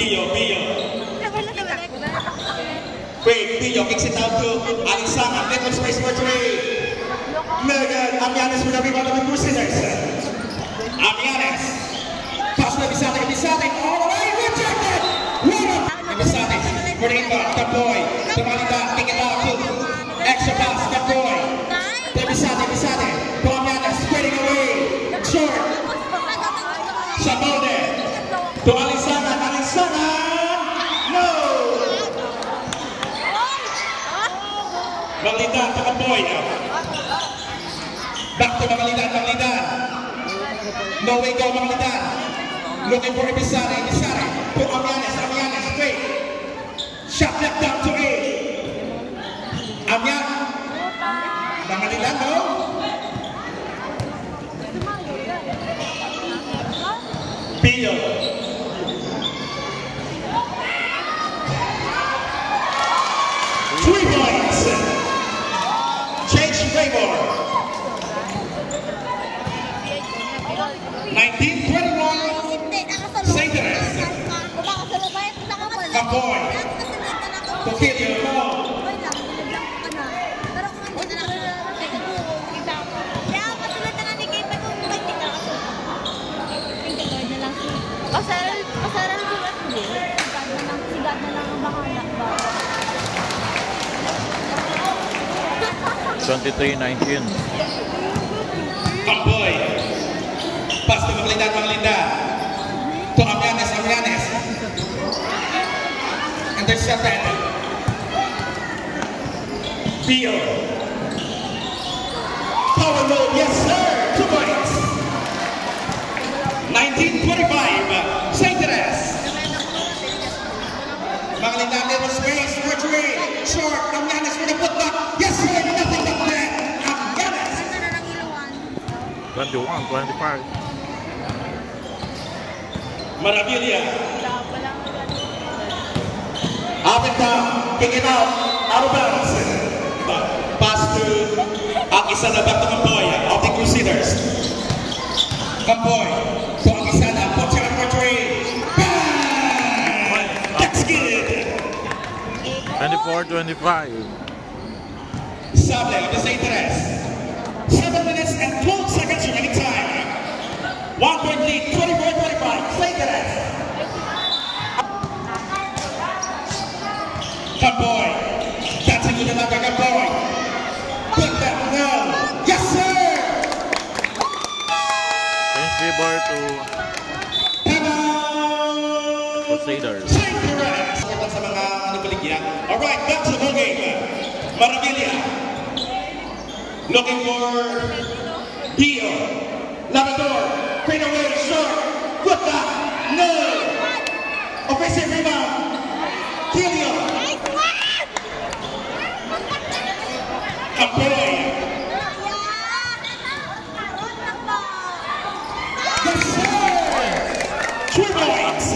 Bio. Wait, Bio kicks it out to Alisana. Middle space for 3. Megan, Amianes with everyone of the Crusaders. Amianes. Pass to Bisate, all the way, rejected! Bisate, for the inbound, Kapoy. Tumalita, kick it out to extra pass, Kapoy. Bisate, to Amianes, spreading away. Short. Sabode. To Alisana, no! Maglida, to Kapoy. Back to Maglida. No way go, Maglida. Looking for Bisare. To Amianes, great. Shot left down to A. Amian. Maglida, no? Bio. 3 points. Change favor. 19-21. St. Teres. Kapoy. Tokilio. Pasaran ko at hindi. Sigat na lang ang bahala ba? 23-19. Kapoy. Pass to Maglida. To Amianes. Intercepted. Bio. Power move, yes sir. 2 points. 19-25. St. Teres. Maglida, little space for 3. Short. Amianes with a putback. Yes sir. Nothing but that. Amianes. 21-25. Maravilla. Up and down, kick it out of bounds. Pass to Akisana, back to Kapoy of the Crusaders. Kapoy to Akisana, puts it up for 3. Bang! That's good. 24-25. Sable of the St. Teres. 7 minutes and 12 seconds remaining time. 1 point lead, 24-25. St. Teres. Kapoy. That's into the back of Kapoy. Put that down. Yes, sir! Change favor to Crusaders. St. Teres. Sa mga baligyan. Alright, back to the ball game. Maravilla. Looking for Dio. Labrador. Fade away, short. Put that. No. Offensive rebound. Kilio. Kapoy. Yes, sir. 3 points.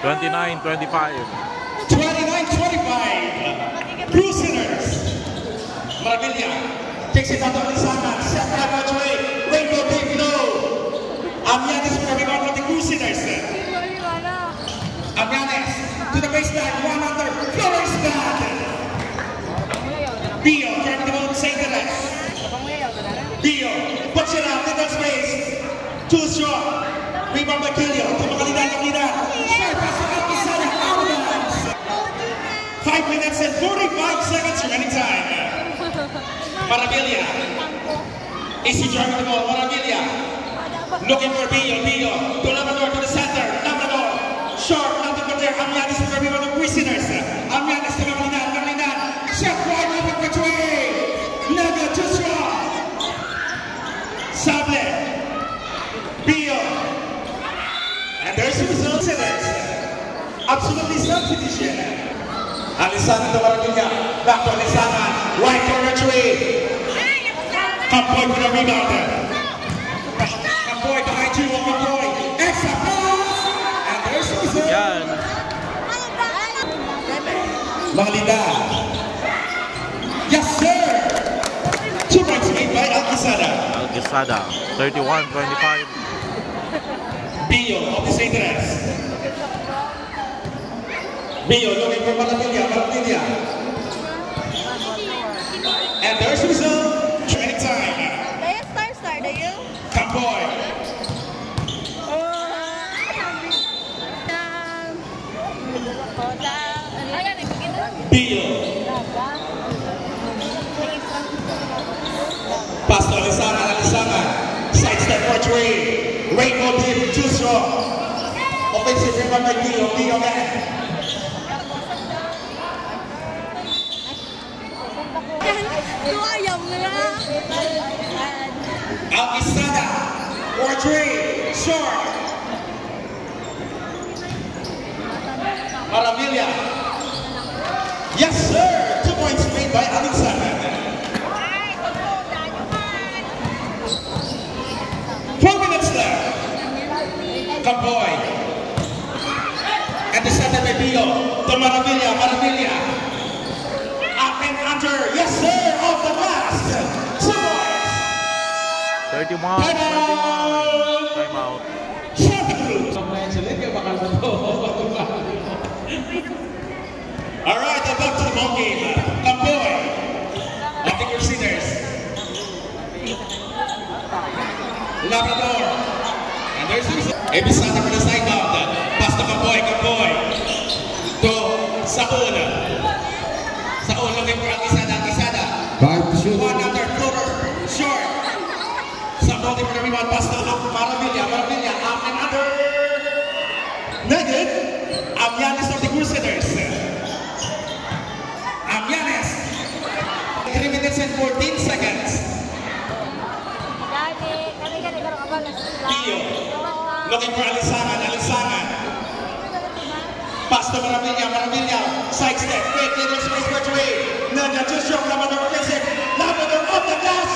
29-25. 29-25. Crusaders. Maravilla. Takes it out of Alisana. Set that much way. Rainbow Big Low. Amianes for the rebound of the Crusaders. Amianes to the baseline. 1 under. Flores back. Bio driving the ball to St. Teres. Bio puts it out in that space. Too strong. Rebound by Kilio. To Maglida. Sharp pass to Akisana. Out of bounds. 5 minutes and 45 seconds remaining time. Maravilla. Easy driving the ball. Maravilla. Looking for Bio. To Labrador to the center. Labrador. Short. Nothing but there. Amianes for everyone of Crusaders. Amianes to Maglida. Shot wide open for 3. Never too strong. Sable. Bio. And there's the result. Absolutely substitution. Alisana to Maravilla. Back to Alisana. Right corner 3. Kapoy for the rebound. Kapoy behind 2 on Kapoy. Extra pass. And there's the result. Maglida. Yes, sir. 2 points made by Alquisada. 31-25. Bio of the St. Teres. Bio looking for Maravilla. Maravilla. And there's the result. Training time. Dayo, star, dayo. Campoy. Bio. Pasto Alisangan. Side step for three. Rainbow deep, too strong. Offensive rebound by Bio. Bio again. Alquisada for three. Short. Maravilla. Yes, sir. 2 points made by Alquisada. 4 minutes left. Campoy. And the center by Bio. To Maravilla. Maravilla. Up and under. Yes, sir. Off the glass. 2 points. 31, 29. Time out. All right, back to the ball game. Campoy. Of the Crusaders. Labrador. And there's Ebisata for the side out. Pass to Campoy. Campoy. To Saul. Saul looking for Alquisada. Alquisada. 1 under floater. Short. Saul for the rebound. Pass to Maravilla. Maravilla. Up and under. Naked. Amyanes of the Crusaders. Amyanes. 3 minutes and 14 seconds. Pio. Looking for Alisangan. Alisangan. Pass to Maravilla. Maravilla. Side step. Quick. Little space for three. Nanya too strong. Labrador offensive. Labrador off the glass.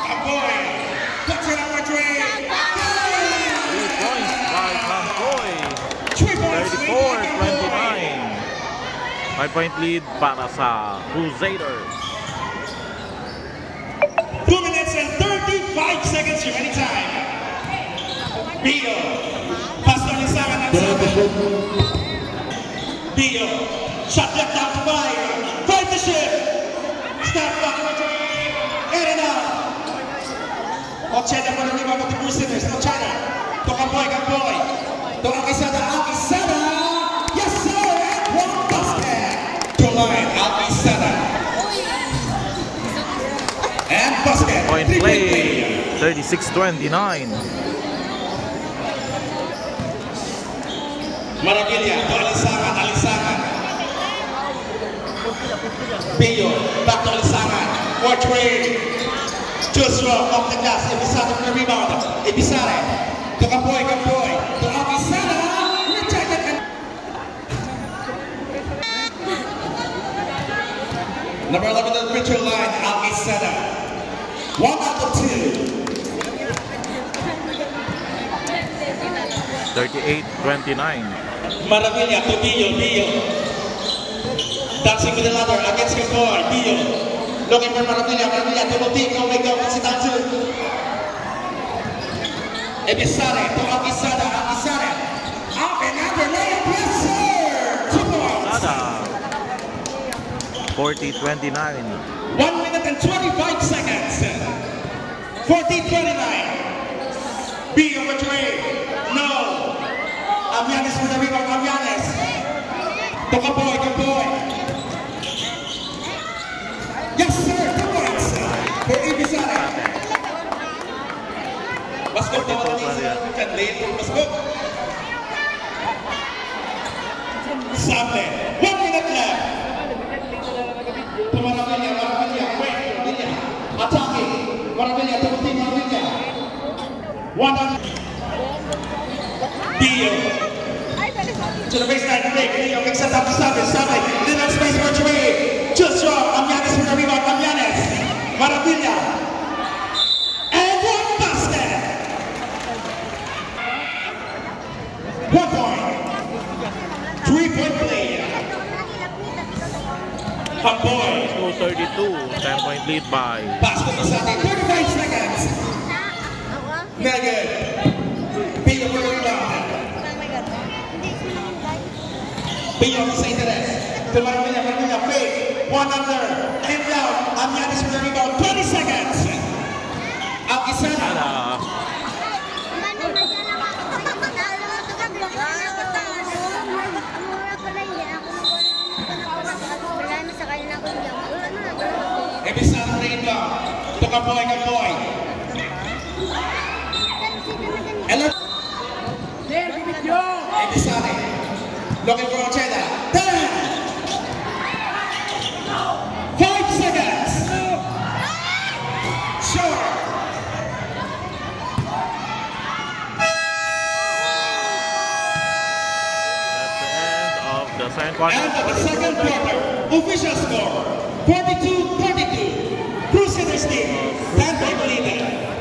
Campoy. Puts it up for three. 3 points by Campoy. 3 points. 34-29. 5-point lead para sa Crusaders. 2 minutes and 35 seconds remaining time. Bio. Pass to Alisangan. Bio. Shot left down to 5. 5 to shift. Step back for three. In and out. Ocheda for the rebound of the Crusaders. Ocheda. To Campoy. Campoy. To Alquisada. Alquisada. Yes, sir. And 1 basket. To line. Alquisada. And basket. Point play. 36-29. Maravilla. To Alisangan. Alisangan. Bio. Back to Alisangan. For three. Too strong. Off the glass. Ebisare for the rebound. Ebisare. To Campoy. Campoy. To Alquisada. Rejected. Number 11 on the free throw line. Alquisada. 1 out of 2. 38-29. Maravilla to Bio. Bio. Dancing with the ladder against Campoy. Bio. Looking for Maravilla. Maravilla to Moting. Oh my God. What's it down to? Ebisare to Alquisada. Alquisada. Up and under layup. Yes, sir. 2 points. Sada. 40-29. 1 minute and 25 seconds. 14-29. Bio for three. No. Amyanes for the rebound. Amyanes. To Campoy. Campoy. Yes, sir. 2 points. For Ebisare. Baskog na wala niya sa late for Baskog. Sable. 1 minute left. To Maravilla. Maravilla. Wait. Maravilla. Attacking. Maravilla to Moting. Maravilla. 1 on. Bio. To the baseline break. Bio picks up to Sable. Sable. Little space for three. Too strong. Amyanes for the rebound. Amyanes. Maravilla. And 1 basket. 1 point. 3-point play. Campoy. 32, 10-point lead by Pass to Isate. 35 seconds. Negative. Bio for the rebound. Beyond sa interes. Tumarami fake. 1 under. And down. Ang Yanis with the rebound. 20 seconds. Ang isa na. Ebisana na inbound. Ito Kapoy. Ebisana. Looking for Ocheda. 10. 5 seconds. Short. That's the end of the second quarter. End of the second quarter. Official score 42-32. Crusaders team. 10 people leading.